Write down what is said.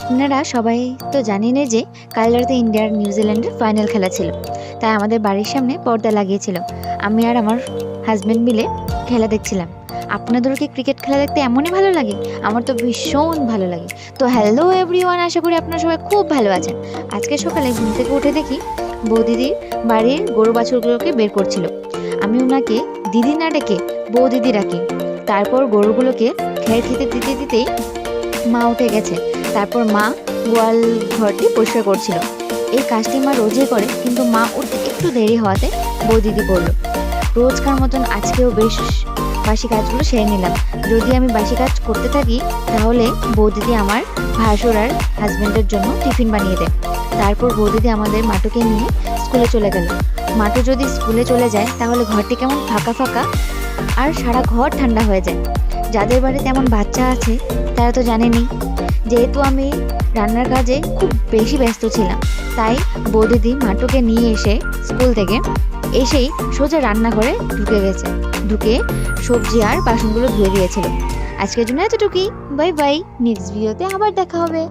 আপনারা সবাই তো জানেনই যে কাল রাতে ইন্ডিয়া আর নিউজিল্যান্ডের ফাইনাল খেলা ছিল, তাই আমাদের বাড়ির সামনে পর্দা লাগিয়েছিল। আমি আর আমার হাজব্যান্ড মিলে খেলা দেখছিলাম। আপনাদেরও কি ক্রিকেট খেলা দেখতে এমনই ভালো লাগে? আমার তো ভীষণ ভালো লাগে। তো হ্যালো এভরিওয়ান, আশা করি আপনারা সবাই খুব ভালো আছেন। আজকে সকালে ঘুম থেকে উঠে দেখি বৌদিদির বাড়ির গরু বাছুরগুলোকে বের করছিল। আমি ওনাকে দিদি না ডেকে বৌদিদি ডাকি। তারপর গরুগুলোকে খেতে দিতে দিতেই মা উঠে গেছে। তারপর মা গোয়াল ঘরটি পরিষ্কার করছিল। এই কাজটি মা রোজই করে, কিন্তু মা উঠতে একটু দেরি হওয়াতে বৌদিদি বলল, রোজকার মতন আজকেও বেশ বাসি কাজগুলো সেরে নিলাম। যদি আমি বাসি কাজ করতে থাকি তাহলে বৌদিদি আমার ভাসুর আর হাজব্যান্ডের জন্য টিফিন বানিয়ে দেয়। তারপর বৌদিদি আমাদের মাটুকে নিয়ে স্কুলে চলে গেল। মাটু যদি স্কুলে চলে যায় তাহলে ঘরটি কেমন ফাঁকা ফাঁকা আর সারা ঘর ঠান্ডা হয়ে যায়। যাদের বাড়িতে এমন বাচ্চা আছে তারা তো জানেনই। যেহেতু আমি রান্নার কাজে খুব বেশি ব্যস্ত ছিলাম, তাই বৌদিদি মাটুকে নিয়ে এসে স্কুল থেকে এসেই সোজা রান্নাঘরে ঢুকে সবজি আর বাসনগুলো ধুয়ে দিয়েছিল। আজকের জন্য এতটুকুই। বাই বাই, নেক্সট ভিডিওতে আবার দেখা হবে।